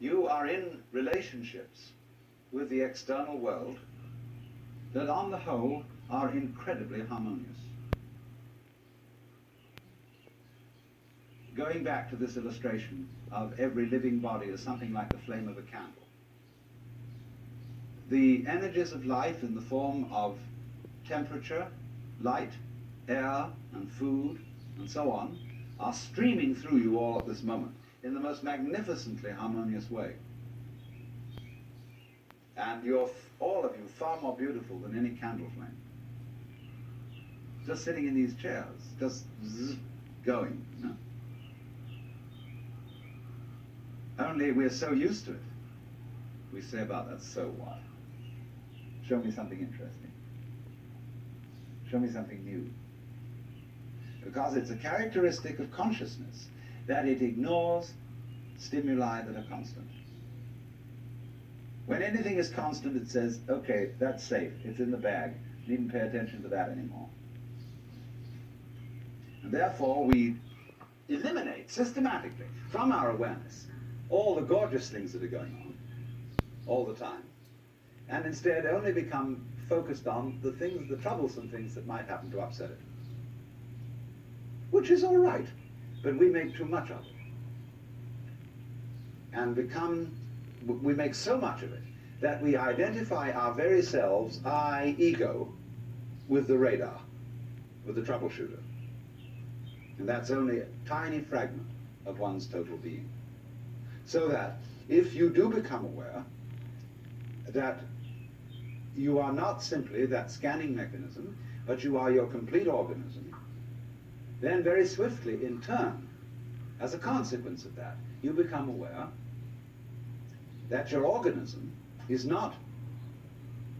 you are in relationships with the external world that on the whole are incredibly harmonious. Going back to this illustration of every living body as something like the flame of a candle, the energies of life in the form of temperature, light, air, and food, and so on, are streaming through you all at this moment in the most magnificently harmonious way. And you're, all of you, far more beautiful than any candle flame. Just sitting in these chairs, just going, you know. Only we're so used to it. We say about that, so what? Show me something interesting. Show me something new. Because it's a characteristic of consciousness that it ignores stimuli that are constant. When anything is constant, it says, okay, that's safe, it's in the bag, needn't pay attention to that anymore. And therefore we eliminate systematically from our awareness all the gorgeous things that are going on all the time, and instead only become focused on the things, the troublesome things that might happen to upset it. Which is all right, but we make too much of it. And we make so much of it that we identify our very selves, I, ego, with the radar, with the troubleshooter. And that's only a tiny fragment of one's total being. So that if you do become aware that you are not simply that scanning mechanism, but you are your complete organism, then very swiftly, in turn, as a consequence of that, you become aware that your organism is not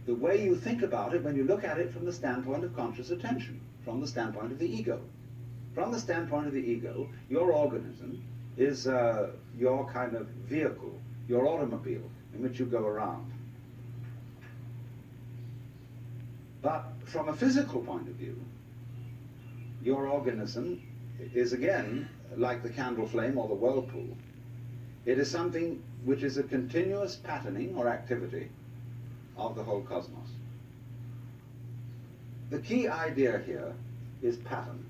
the way you think about it when you look at it from the standpoint of conscious attention, from the standpoint of the ego. From the standpoint of the ego, your organism is your kind of vehicle, your automobile in which you go around. But from a physical point of view, your organism is again like the candle flame or the whirlpool. It is something which is a continuous patterning or activity of the whole cosmos. The key idea here is pattern.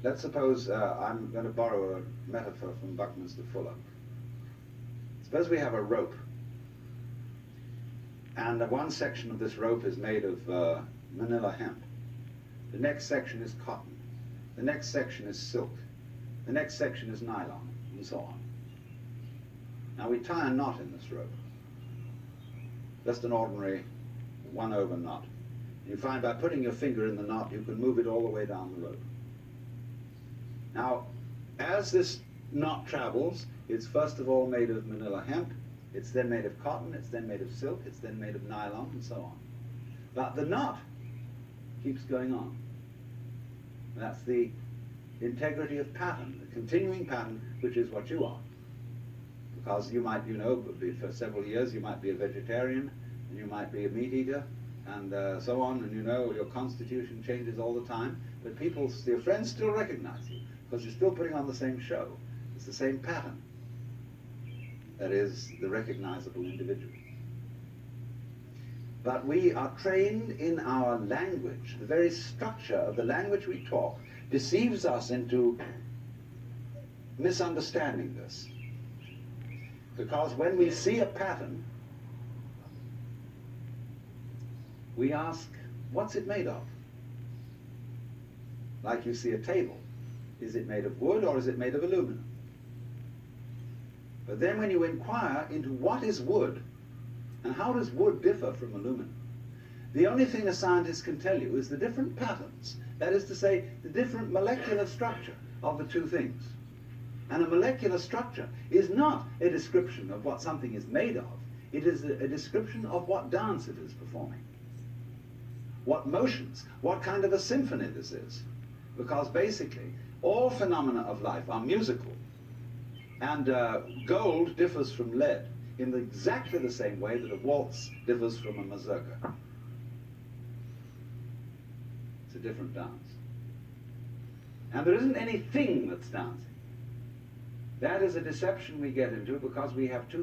Let's suppose I'm going to borrow a metaphor from Buckminster Fuller. Suppose we have a rope, and one section of this rope is made of manila hemp. The next section is cotton. The next section is silk. The next section is nylon, and so on. Now we tie a knot in this rope. Just an ordinary 1/over knot. You find by putting your finger in the knot, you can move it all the way down the rope. Now, as this knot travels, it's first of all made of manila hemp, it's then made of cotton, it's then made of silk, it's then made of nylon, and so on. But the knot keeps going on. And that's the integrity of pattern, the continuing pattern, which is what you are. Because you might, you know, for several years you might be a vegetarian, and you might be a meat eater, and so on, and you know, your constitution changes all the time, but people, your friends still recognize you, because you're still putting on the same show. It's the same pattern. That is the recognizable individual. But we are trained in our language. The very structure of the language we talk deceives us into misunderstanding this. Because when we see a pattern, we ask, what's it made of? Like you see a table. Is it made of wood or is it made of aluminum? But then when you inquire into what is wood, and how does wood differ from aluminum, the only thing a scientist can tell you is the different patterns, that is to say, the different molecular structure of the two things. And a molecular structure is not a description of what something is made of, it is a description of what dance it is performing, what motions, what kind of a symphony this is. Because basically, all phenomena of life are musical, and gold differs from lead in exactly the same way that a waltz differs from a mazurka. It's a different dance. And there isn't anything that's dancing. That is a deception we get into because we have two